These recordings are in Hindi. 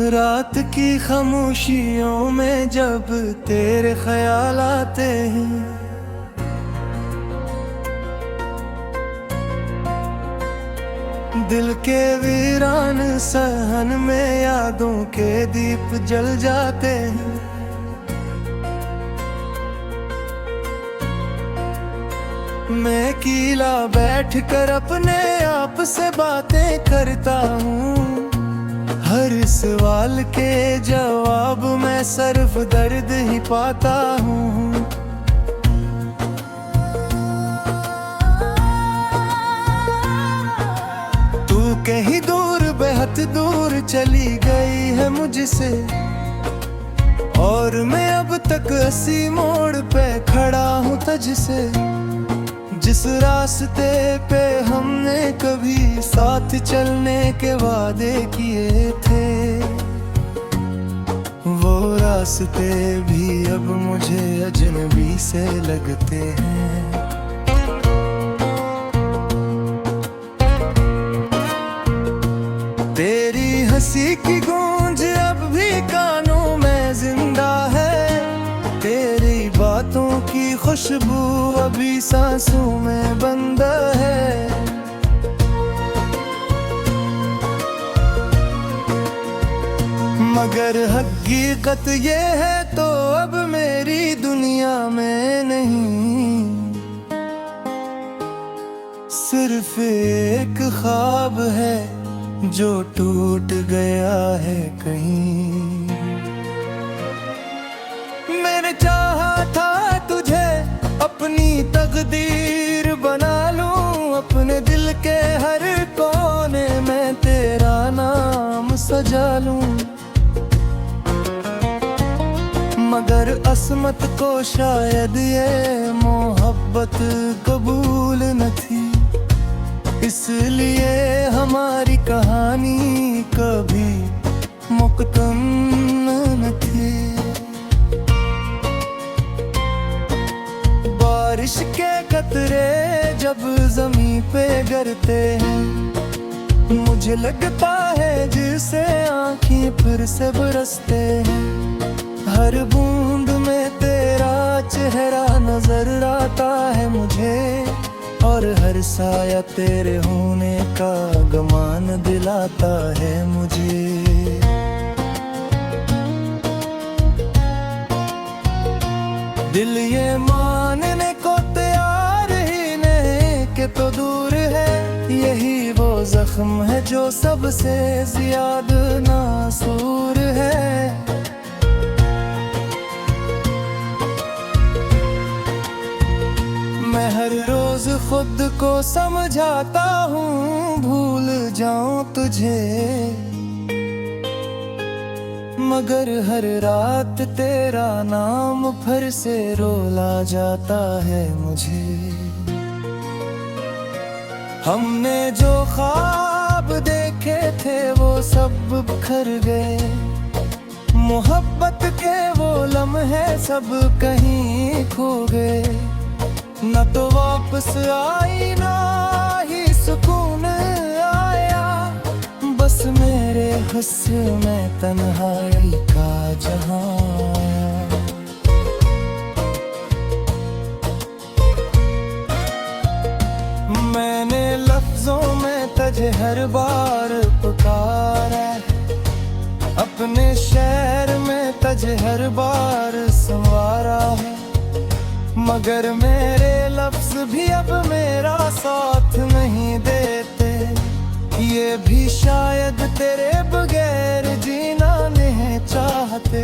रात की खामोशियों में जब तेरे ख्याल आते हैं, दिल के वीरान सहन में यादों के दीप जल जाते हैं। मैं अकेला बैठकर अपने आप से बातें करता हूँ, हर सवाल के जवाब मैं सिर्फ दर्द ही पाता हूँ। तू कहीं दूर बेहद दूर चली गई है मुझसे, और मैं अब तक इसी मोड़ पे खड़ा हूँ तुझसे। जिस रास्ते पे हमने कभी साथ चलने के वादे किए थे, वो रास्ते भी अब मुझे अजनबी से लगते हैं। तेरी हंसी की गूंज अब भी कानों में जिंदा है, तेरी बातों की खुशबू अभी सांसों में बंदा है। मगर हकीकत ये है तो अब मेरी दुनिया में नहीं, सिर्फ एक ख्वाब है जो टूट गया है कहीं। मैंने चाहा था तुझे अपनी तकदीर बना लूं, अपने दिल के हर कोने में तेरा नाम सजा लूं। मगर अस्मत को शायद ये मोहब्बत कबूल न थी, इसलिए हमारी कहानी कभी मुकम्मल न थी। बारिश के कतरे जब ज़मीं पे गिरते हैं, मुझे लगता है जिसे आँखें फिर से बरसते हैं। हर बूंद में तेरा चेहरा नजर आता है मुझे, और हर साया तेरे होने का गुमान दिलाता है मुझे। दिल ये मानने को तैयार ही नहीं कि तो दूर है, यही वो जख्म है जो सबसे ज्यादा नासूर है। मैं हर रोज खुद को समझाता हूँ भूल जाऊं तुझे, मगर हर रात तेरा नाम फिर से रोला जाता है मुझे। हमने जो ख्वाब देखे थे वो सब बिखर गए, मोहब्बत के वो लम्हे सब कहीं खो गए। न तो वापस आई ना ही सुकून आया, बस मेरे हुस्न में तन्हाई का जहां आया। मैंने लफ्जों में तुझे हर बार पुकारा, अपने शहर में तुझे हर बार संवारा है, मगर मेरे लफ्ज भी अब मेरा साथ नहीं देते। ये भी शायद तेरे बगैर जीना नहीं चाहते।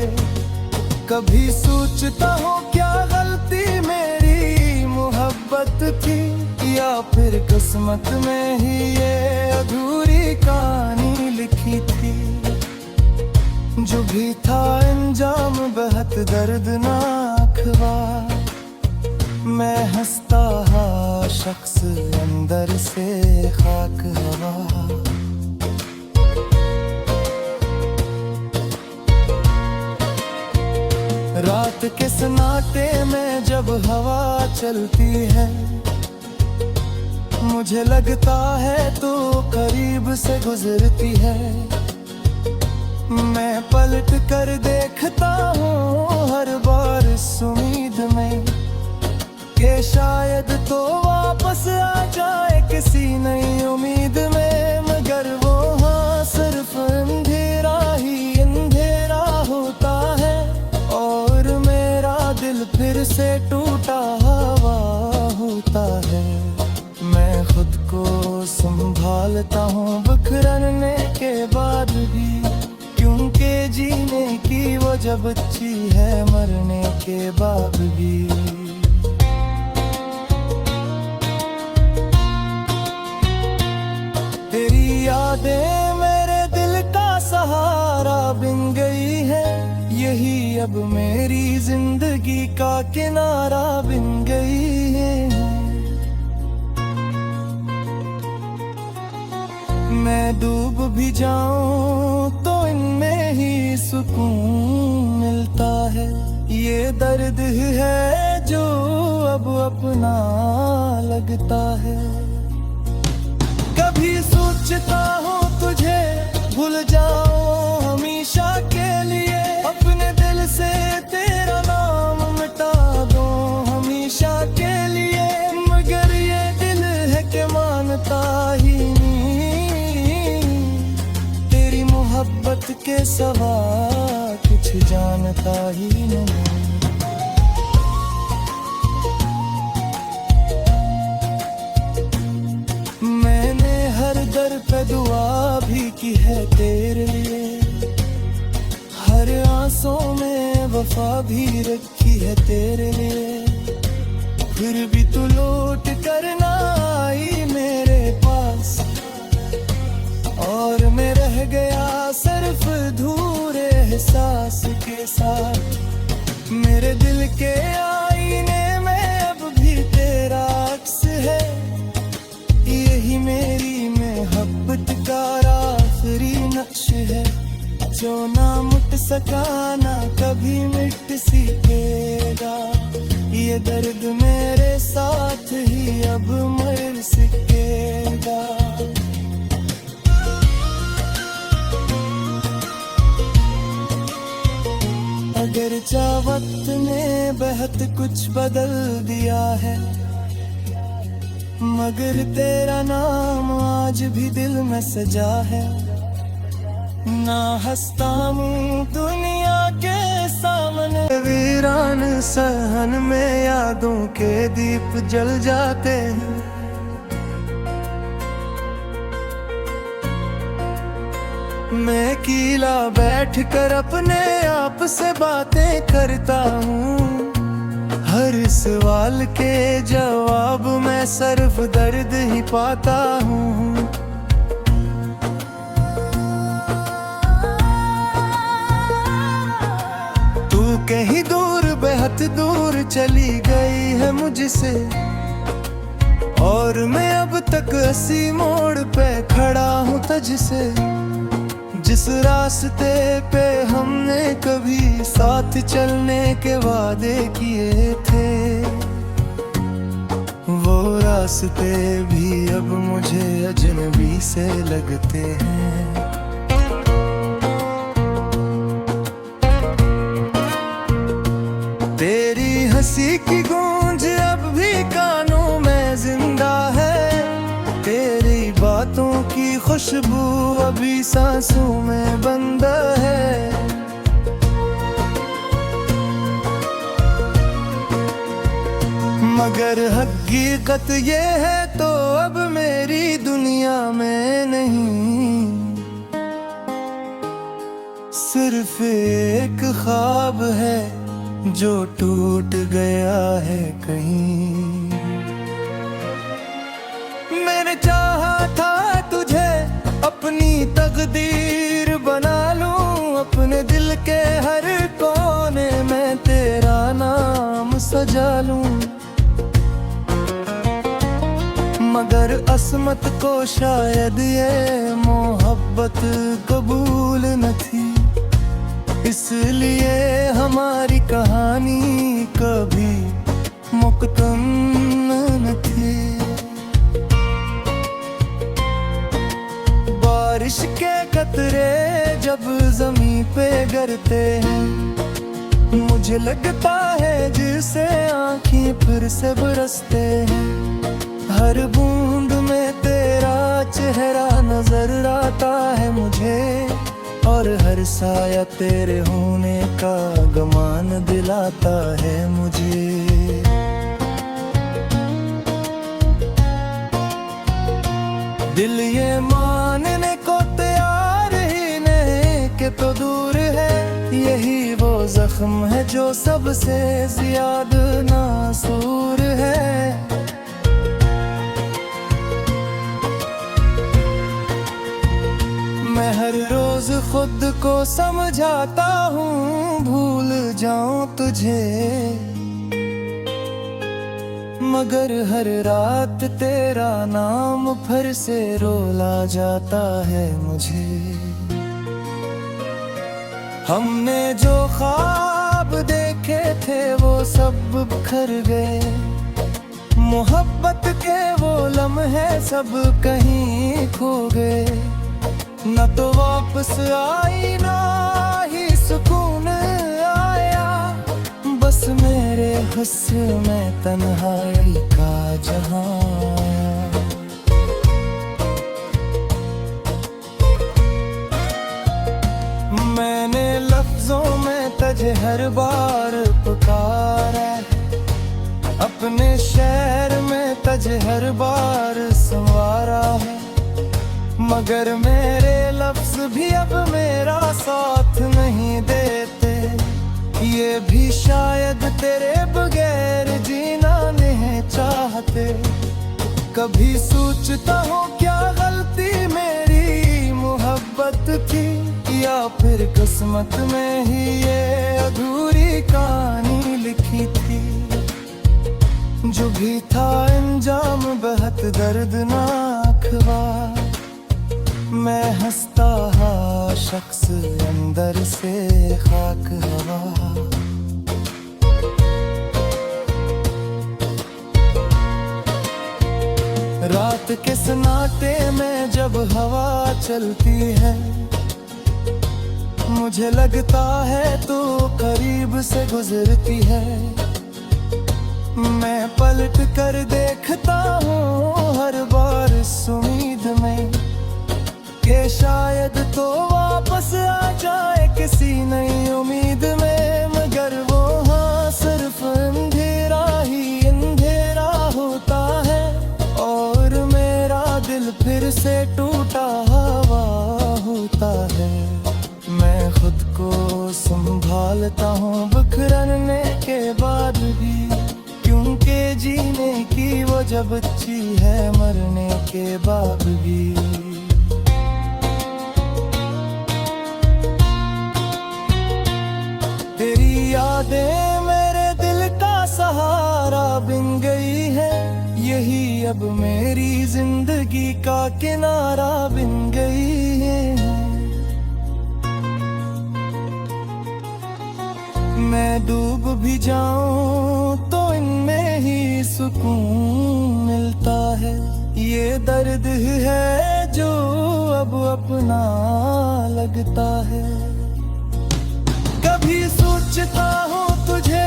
कभी सोचता हूँ क्या गलती मेरी मोहब्बत थी, या फिर किस्मत में ही ये अधूरी कहानी लिखी थी। जो भी था अंजाम बहुत दर्दनाक हुआ, मैं हंसता हा शख्स अंदर से खाक हवा। रात के सन्नाटे में जब हवा चलती है, मुझे लगता है तू करीब से गुजरती है। मैं पलट कर देखता हूँ हर बार इस उम्मीद में कि शायद तो वापस आ जाए किसी नई उम्मीद में। मगर वो हाँ सिर्फ अंधेरा ही अंधेरा होता है और मेरा दिल फिर से टूटा हवा होता है। मैं खुद को संभालता हूँ बिखरने के बाद भी, क्योंकि जीने की वो जब अच्छी है मरने के बाद भी। तेरी यादें मेरे दिल का सहारा बन गई है, यही अब मेरी जिंदगी का किनारा बन गई है। मैं डूब भी जाऊं तो इनमें ही सुकून मिलता है। ये दर्द है जो अब अपना लगता है। कभी सोचता हूँ तुझे भूल जाऊं हमेशा के लिए, अपने दिल से तेरा नाम मिटा दूं हमेशा के लिए। मगर ये दिल है कि मानता ही नहीं, तेरी मोहब्बत के सिवा कुछ जानता ही नहीं। दर पे दुआ भी की है तेरे लिए, हर आंसू में वफा भी रखी है तेरे लिए। फिर भी तू लौट कर ना आई मेरे पास, और मैं रह गया सिर्फ अधूरे एहसास के साथ। मेरे दिल के आईने में अब भी तेरा अक्स है, यही मेरी मोहब्बत का आखिरी नक्श है। जो ना मिट सका ना कभी मिट सकेगा, ये दर्द मेरे साथ ही अब मर सकेगा। अगर वक्त ने बहुत कुछ बदल दिया है, मगर तेरा नाम आज भी दिल में सजा है। ना हंसता हूँ दुनिया के सामने, वीरान सहन में यादों के दीप जल जाते हैं। मैं अकेला बैठ कर अपने आप से बातें करता हूँ, हर सवाल के जवाब मैं सिर्फ दर्द ही पाता हूँ। तू कहीं दूर बेहद दूर चली गई है मुझसे, और मैं अब तक इसी मोड़ पे खड़ा हूँ तुझसे। जिस रास्ते पे हमने कभी साथ चलने के वादे किए थे, वो रास्ते भी अब मुझे अजनबी से लगते हैं। तेरी हंसी की गूंज अब भी कानों में जिंदा है, तेरी बातों की खुशबू अभी सांसों में बंदा है। मगर हकीकत ये है तो अब मेरी दुनिया में नहीं, सिर्फ एक ख्वाब है जो टूट गया है कहीं। मैंने चाहा था तुझे अपनी तकदीर बना लूं, अपने दिल के हर कोने में तेरा नाम सजा लूं। मगर असमत को शायद ये मोहब्बत कबूल न थी, इसलिए हमारी कहानी कभी मुकम्मल न थी। बारिश के कतरे जब जमीन पे गिरते हैं। मुझे लगता है जिसे आँखें फिर से बरसते हैं। हर बूंद में तेरा चेहरा नजर आता है मुझे, और हर साया तेरे होने का गुमान दिलाता है मुझे। दिल ये मानने को तैयार ही नहीं कि तो दूर है, यही वो जख्म है जो सबसे ज्यादा नासूर है। मैं हर रोज खुद को समझाता हूँ भूल जाऊं तुझे, मगर हर रात तेरा नाम फिर से रुला जाता है मुझे। हमने जो ख्वाब देखे थे वो सब बिखर गए, मोहब्बत के वो लम्हे सब कहीं खो गए। न तो वापस आई ना ही सुकून आया, बस मेरे हुस्न में तन्हाई का जहां आया। मैंने लफ्जों में तुझे हर बार पुकारा, अपने शहर में तुझे हर बार संवारा है, मगर मेरे लफ्ज भी अब मेरा साथ नहीं देते। ये भी शायद तेरे बगैर जीना नहीं चाहते। कभी सोचता हूँ क्या गलती मेरी मोहब्बत थी, या फिर किस्मत में ही ये अधूरी कहानी लिखी थी। जो भी था अंजाम बहुत दर्दनाक हुआ, मैं हंसता हा शख्स अंदर से खाक हवा। रात के सन्नाटे में जब हवा चलती है, मुझे लगता है तू करीब से गुजरती है। मैं पलट कर देखता हूँ हर बार इस उम्मीद में कि शायद तो वापस आ जाए किसी नई उम्मीद में, मगर वो हाँ सिर्फ अंधेरा ही अंधेरा होता है, और मेरा दिल फिर से टूटा हवा होता है। मैं खुद को संभालता हूँ बिखरने के बाद भी, क्योंकि जीने की वो जब अच्छी है मरने के बाद भी। तेरी यादें मेरे दिल का सहारा बन गई है, यही अब मेरी जिंदगी का किनारा बन गई है। मैं डूब भी जाऊं तो इनमें ही सुकून मिलता है। ये दर्द है जो अब अपना लगता है। कभी सोचता हूँ तुझे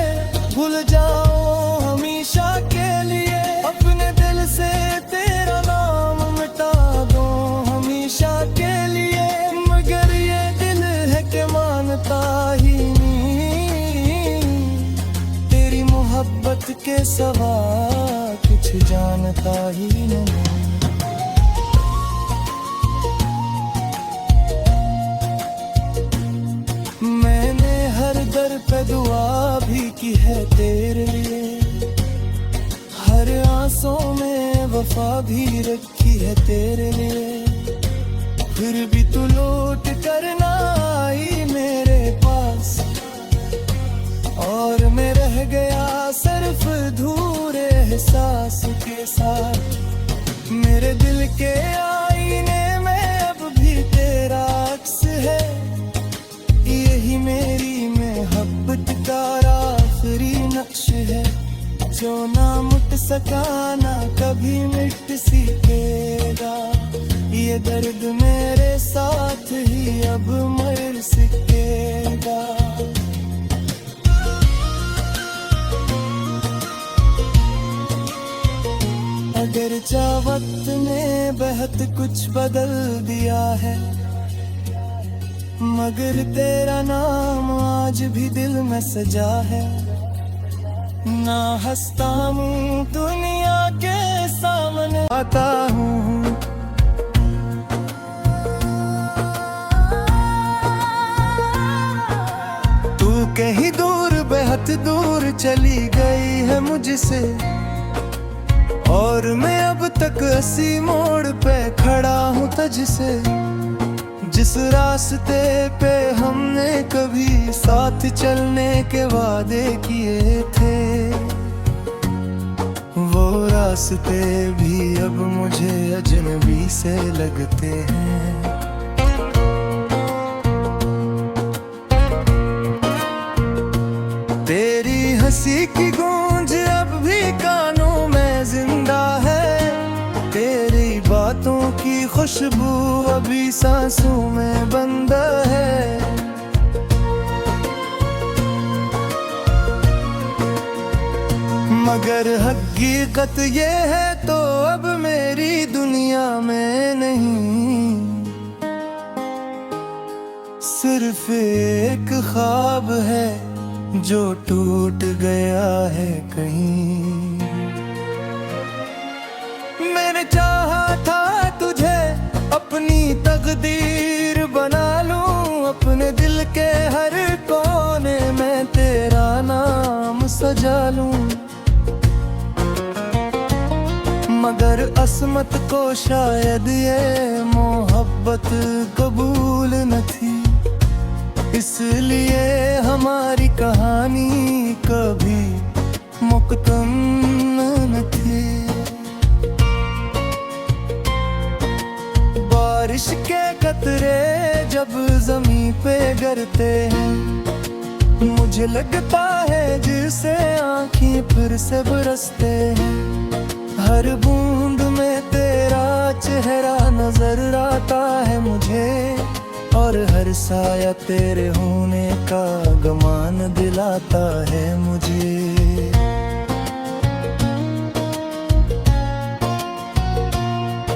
भूल जाऊं हमेशा के लिए, अपने दिल से तेरा नाम मिटा दूं हमेशा के लिए, मगर ये दिल है कि मानता ही नहीं, तेरी मोहब्बत के सिवा कुछ जानता ही नहीं। मैंने हर दर पे दुआ भी की है तेरे लिए, हर आंसू में वफा भी रखी है तेरे लिए, फिर भी तू लौट कर ना आई मेरे पास, और मैं रह गया सिर्फ अधूरे एहसास के साथ। मेरे दिल के आईने में अब भी तेरा अक्स है, यही मेरी मोहब्बत का आखिरी नक्श है। जो ना मिट सका ना कभी मिट सकेगा, ये दर्द मेरे साथ ही अब मर सकेगा। अगर चाह वक्त ने बहुत कुछ बदल दिया है, मगर तेरा नाम आज भी दिल में सजा है। ना हंसता हूँ दुनिया के सामने आता हूँ, तू कहीं दूर बेहद दूर चली गई है मुझसे, और मैं अब तक इसी मोड़ पे खड़ा हूँ तुझसे। जिस रास्ते पे हमने कभी साथ चलने के वादे किए थे, वो रास्ते भी अब मुझे अजनबी से लगते हैं। तेरी हंसी की गूंज अब भी कानों में जिंदा है, तेरी बातों की खुशबू अभी सांसों में बंदा है। मगर हकीकत ये है तो अब मेरी दुनिया में नहीं, सिर्फ एक ख्वाब है जो टूट गया है कहीं। मैंने चाहा था तुझे अपनी तकदीर बना लूं, अपने दिल के हर कोने में तेरा नाम सजा लूं, मगर अस्मत को शायद ये मोहब्बत कबूल न थी, इसलिए हमारी कहानी कभी मुकम्मल न थी। बारिश के कतरे जब ज़मीं पे गिरते हैं, मुझे लगता है जिसे आँखें फिर से बरसते हैं। हर बूंद में तेरा चेहरा नजर आता है मुझे, और हर साया तेरे होने का गुमान दिलाता है मुझे।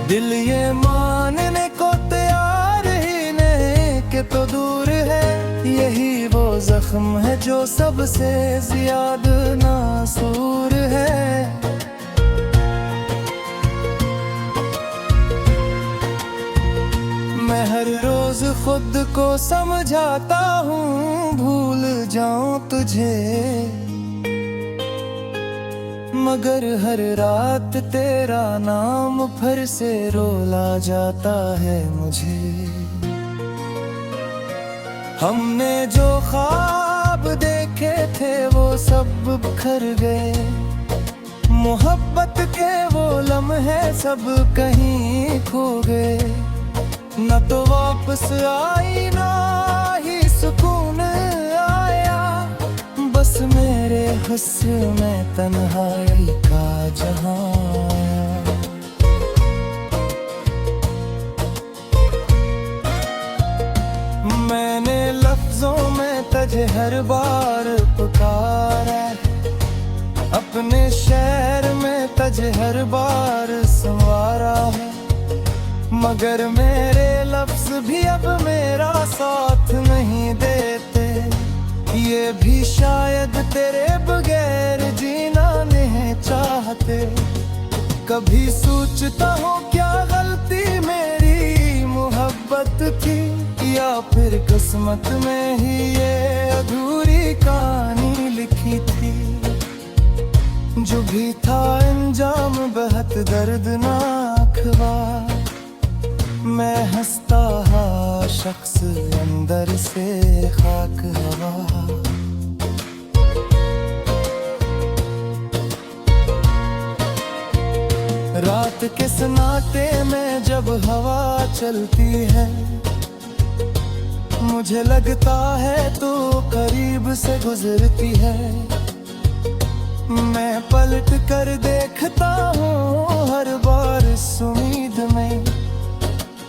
दिल ये मानने को तैयार ही नहीं कि तो दूर है, यही वो जख्म है जो सबसे ज्यादा नासूर है। मैं हर रोज खुद को समझाता हूँ भूल जाऊं तुझे, मगर हर रात तेरा नाम फिर से रुला जाता है मुझे। हमने जो ख्वाब देखे थे वो सब बिखर गए, मोहब्बत के वो लम्हे सब कहीं खो गए। न तो वापस आई ना ही सुकून आया, बस मेरे हुस्न में तन्हाई का जहां आया। मैंने लफ्जों में तुझे हर बार पुकारा, अपने शहर में तुझे हर बार संवारा है, मगर मेरे लफ्ज भी अब मेरा साथ नहीं देते। ये भी शायद तेरे बगैर जीना नहीं चाहते। कभी सोचता हूँ क्या गलती मेरी मोहब्बत थी, या फिर किस्मत में ही ये अधूरी कहानी लिखी थी। जो भी था अंजाम बहुत दर्दनाक हुआ, मैं हंसता हा शख्स अंदर से खाक हवा। रात के सन्नाटे में जब हवा चलती है, मुझे लगता है तू करीब से गुजरती है। मैं पल पलट कर देखता हूँ हर बार इस उम्मीद में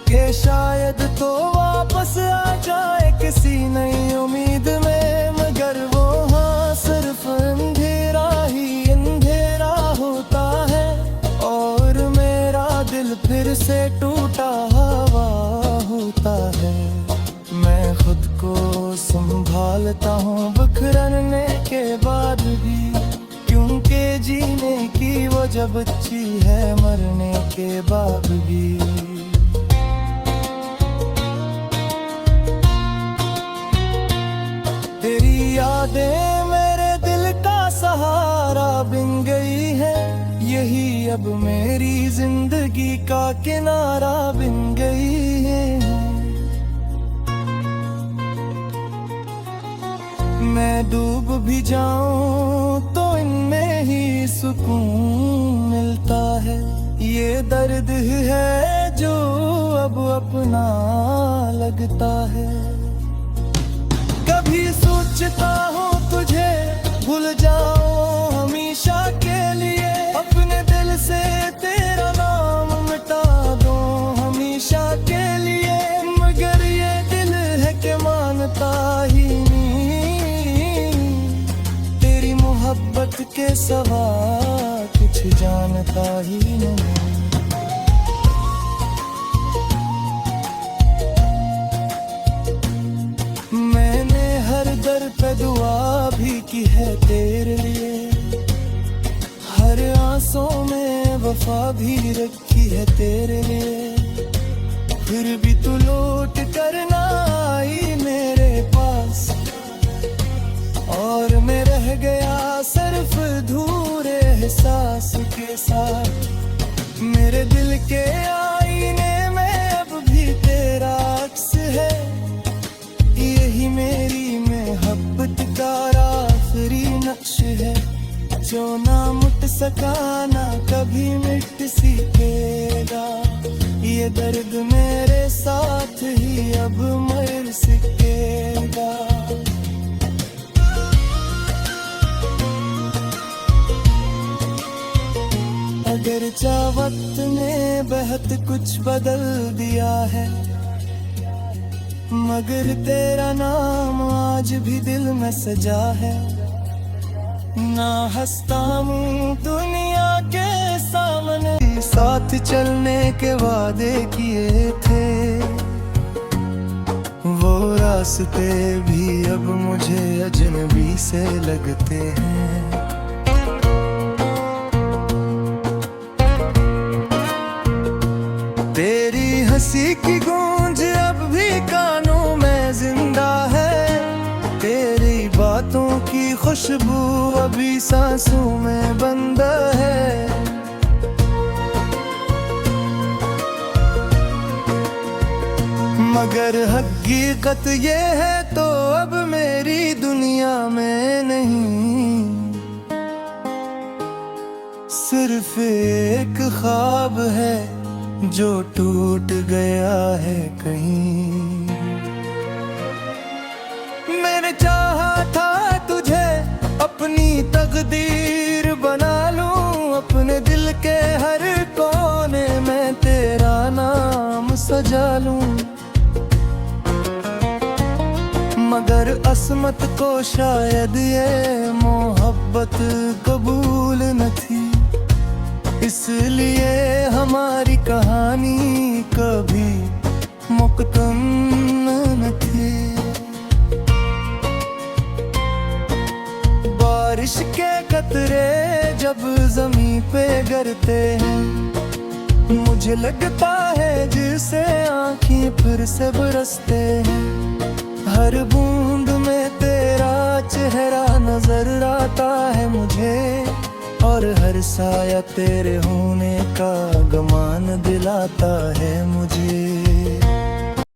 कि शायद तो वापस आ जाए किसी नई उम्मीद में। मगर वो हाँ सिर्फ अंधेरा ही अंधेरा होता है और मेरा दिल फिर से टूटा हवा होता है। मैं खुद को संभालता हूँ बिखरने के बाद भी, क्योंकि जीने की वो जब अच्छी है मरने के बाद भी। तेरी यादें मेरे दिल का सहारा बन गई है, यही अब मेरी जिंदगी का किनारा बन गई है। मैं डूब भी जाऊं तो इनमें ही सुकून मिलता है। ये दर्द है जो अब अपना लगता है। कभी सोचता हूँ तुझे भूल जाऊं हमेशा के लिए, अपने दिल से तेरा नाम मिटा दूं हमेशा के लिए। मगर ये दिल है कि मानता ही मोहब्बत के सवा कुछ जानता ही नहीं। मैंने हर दर पे दुआ भी की है तेरे लिए, हर आंसू में वफा भी रखी है तेरे लिए। फिर भी तू लौट कर ना आई मेरे पास और मैं रह गया सिर्फ अधूरे एहसास के साथ। मेरे दिल के आईने में अब भी तेरा अक्स है, यही मेरी मोहब्बत का आखिरी नक्श है। जो ना मिट सका ना कभी मिट सकेगा, ये दर्द मेरे साथ ही अब मर सकेगा। अगर वक्त ने बहुत कुछ बदल दिया है, मगर तेरा नाम आज भी दिल में सजा है। ना हंसता हूँ दुनिया के सामने, साथ चलने के वादे किए थे वो रास्ते भी अब मुझे अजनबी से लगते हैं। तेरी हंसी की गूंज अब भी कानों में जिंदा है, तेरी बातों की खुशबू अभी सांसों में बंदा है। मगर हकीकत ये है तो अब मेरी दुनिया में नहीं, सिर्फ एक ख्वाब है जो टूट गया है कहीं। मैंने चाहा था तुझे अपनी तकदीर बना लूं, अपने दिल के हर कोने में तेरा नाम सजा लूं। मगर अस्मत को शायद ये मोहब्बत कबूल न थी, इसलिए हमारी कहानी कभी मुकम्मल न थी। बारिश के कतरे जब ज़मीं पे गिरते हैं, मुझे लगता है जिसे आँखें फिर से बरसते हैं। हर बूंद में तेरा चेहरा नजर आता है मुझे, और हर साया तेरे होने का गुमान दिलाता है मुझे।